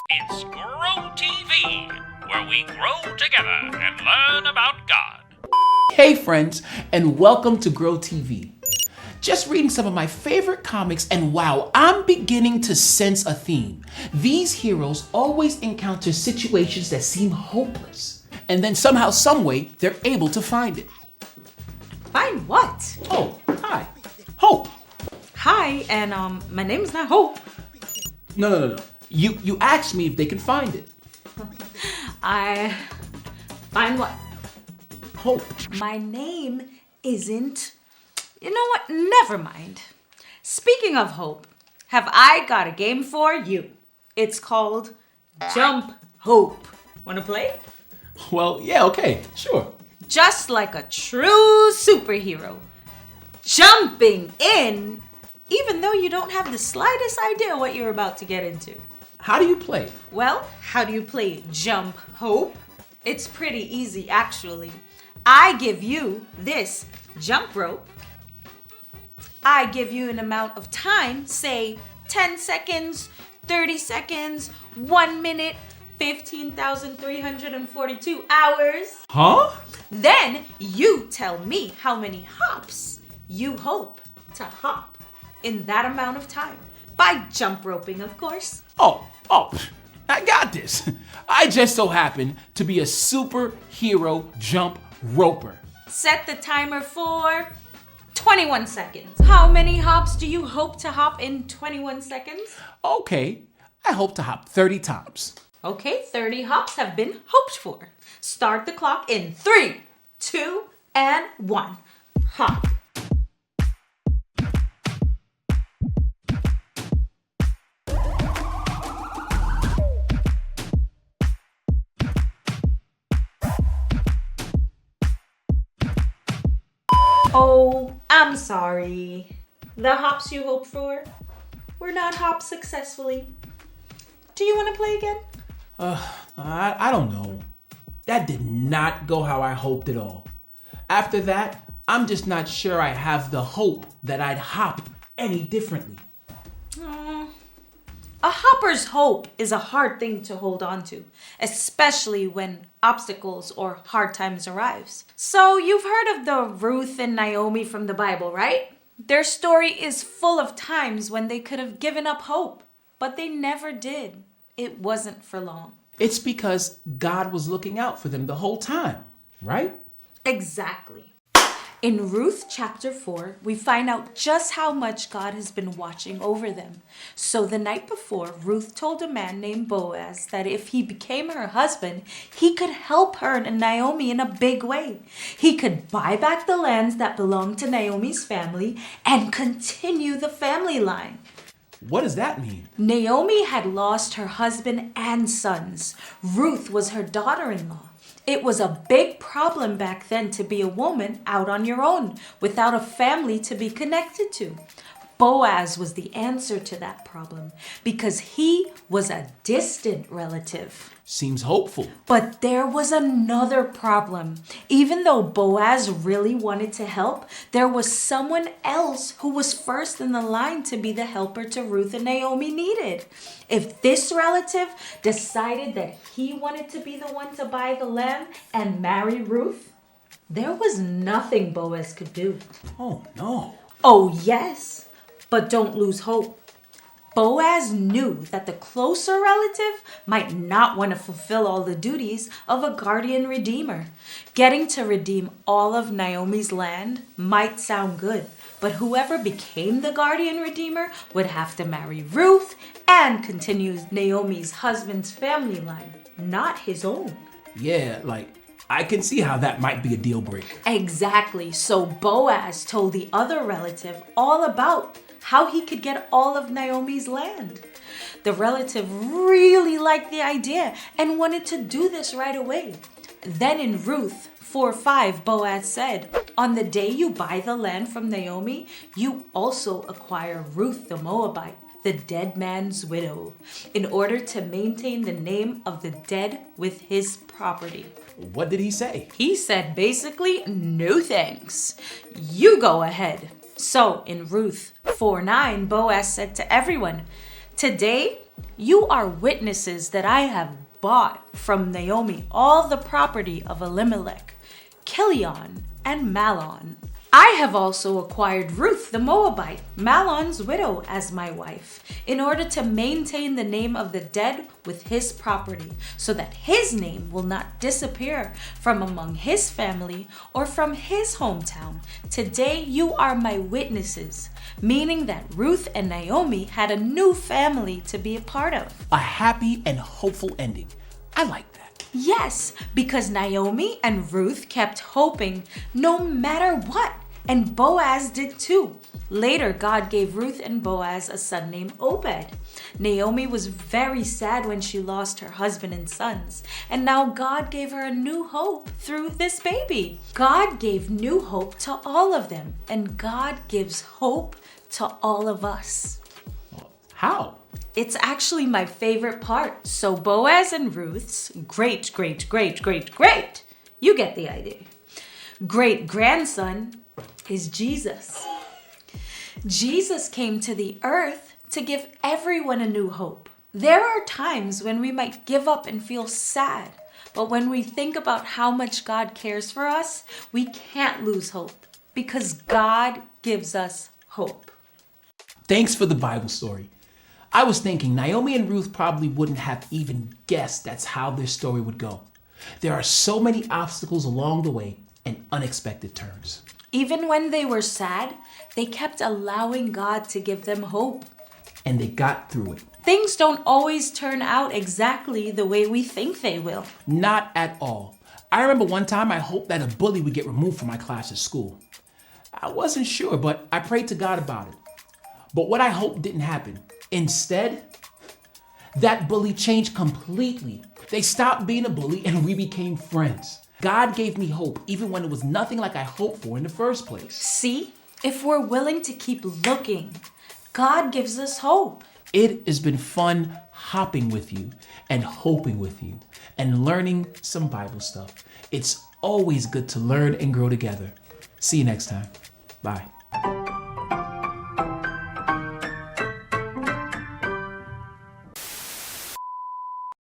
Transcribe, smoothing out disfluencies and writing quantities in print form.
It's Grow TV, where we grow together and learn about God. Hey friends, and welcome to Grow TV. Just reading some of my favorite comics, and wow, I'm beginning to sense a theme. These heroes always encounter situations that seem hopeless, and then somehow, someway, they're able to find it. Find what? Oh, hi. Hope. Hi, and my name's not Hope. No. You asked me if they can find it. I find what? Hope. My name isn't. You know what? Never mind. Speaking of Hope, have I got a game for you? It's called Jump Hope. Wanna play? Well, yeah, okay, sure. Just like a true superhero, jumping in, even though you don't have the slightest idea what you're about to get into. How do you play? Well, how do you play Jump Hope? It's pretty easy, actually. I give you this jump rope. I give you an amount of time, say 10 seconds, 30 seconds, 1 minute, 15,342 hours. Huh? Then you tell me how many hops you hope to hop in that amount of time. By jump roping, of course. Oh, I got this. I just so happen to be a superhero jump roper. Set the timer for 21 seconds. How many hops do you hope to hop in 21 seconds? Okay, I hope to hop 30 times. Okay, 30 hops have been hoped for. Start the clock in 3, 2, and 1. Hop. Oh, I'm sorry. The hops you hoped for were not hopped successfully. Do you want to play again? I don't know. That did not go how I hoped at all. After that, I'm just not sure I have the hope that I'd hop any differently. A hopper's hope is a hard thing to hold on to, especially when obstacles or hard times arrives. So you've heard of the Ruth and Naomi from the Bible, right? Their story is full of times when they could have given up hope, but they never did. It wasn't for long. It's because God was looking out for them the whole time, right? Exactly. In Ruth chapter 4, we find out just how much God has been watching over them. So the night before, Ruth told a man named Boaz that if he became her husband, he could help her and Naomi in a big way. He could buy back the lands that belonged to Naomi's family and continue the family line. What does that mean? Naomi had lost her husband and sons. Ruth was her daughter-in-law. It was a big problem back then to be a woman out on your own without a family to be connected to. Boaz was the answer to that problem because he was a distant relative. Seems hopeful. But there was another problem. Even though Boaz really wanted to help, there was someone else who was first in the line to be the helper to Ruth and Naomi needed. If this relative decided that he wanted to be the one to buy the land and marry Ruth, there was nothing Boaz could do. Oh no. Oh yes, but don't lose hope. Boaz knew that the closer relative might not want to fulfill all the duties of a guardian redeemer. Getting to redeem all of Naomi's land might sound good, but whoever became the guardian redeemer would have to marry Ruth and continue Naomi's husband's family line, not his own. Yeah, I can see how that might be a deal breaker. Exactly. So Boaz told the other relative all about how he could get all of Naomi's land. The relative really liked the idea and wanted to do this right away. Then in Ruth 4:5, Boaz said, "On the day you buy the land from Naomi, you also acquire Ruth the Moabite, the dead man's widow, in order to maintain the name of the dead with his property." What did he say? He said basically, no thanks. You go ahead. So in Ruth 4:9, Boaz said to everyone, "Today You are witnesses that I have bought from Naomi all the property of Elimelech, Kilion, and Mahlon. I have also acquired Ruth the Moabite, Mahlon's widow, as my wife, in order to maintain the name of the dead with his property, so that his name will not disappear from among his family or from his hometown. Today you are my witnesses, meaning that Ruth and Naomi had a new family to be a part of. A happy and hopeful ending. I like that. Yes, because Naomi and Ruth kept hoping no matter what, and Boaz did too. Later, God gave Ruth and Boaz a son named Obed. Naomi was very sad when she lost her husband and sons, and now God gave her a new hope through this baby. God gave new hope to all of them, and God gives hope to all of us. How? It's actually my favorite part. So Boaz and Ruth's great, you get the idea, great-grandson is Jesus. Jesus came to the earth to give everyone a new hope. There are times when we might give up and feel sad, but when we think about how much God cares for us, we can't lose hope because God gives us hope. Thanks for the Bible story. I was thinking Naomi and Ruth probably wouldn't have even guessed that's how their story would go. There are so many obstacles along the way and unexpected turns. Even when they were sad, they kept allowing God to give them hope. And they got through it. Things don't always turn out exactly the way we think they will. Not at all. I remember one time I hoped that a bully would get removed from my class at school. I wasn't sure, but I prayed to God about it. But what I hoped didn't happen. Instead, that bully changed completely. They stopped being a bully and we became friends. God gave me hope even when it was nothing like I hoped for in the first place. See, if we're willing to keep looking, God gives us hope. It has been fun hopping with you and hoping with you and learning some Bible stuff. It's always good to learn and grow together. See you next time. Bye.